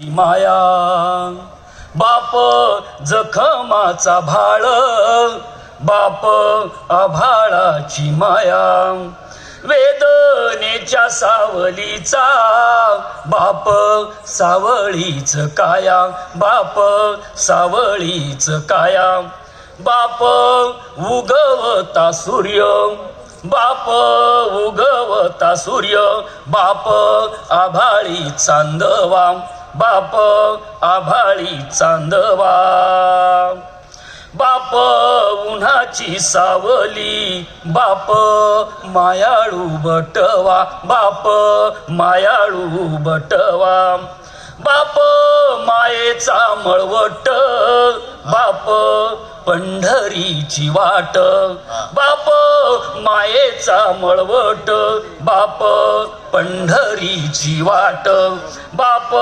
माया बाप जखमाचा भाळ, बाप आभाळाची माया, वेदनेच्या सावलीचा बाप सावळीच काया, बाप सावळीच काया, बाप उगवता सूर्य, बाप उगवता सूर्य, बाप आभाळी चांदवा, बाप आभाळी चांदवा, बाप उन्हाची सावली, बाप मायाळू बटवा, बाप मायाळू बटवा, बाप मायेचा मळवट, बाप पंढरीची वाट, बाप मायेचा मळवट, बाप पंढरीची वाट, बाप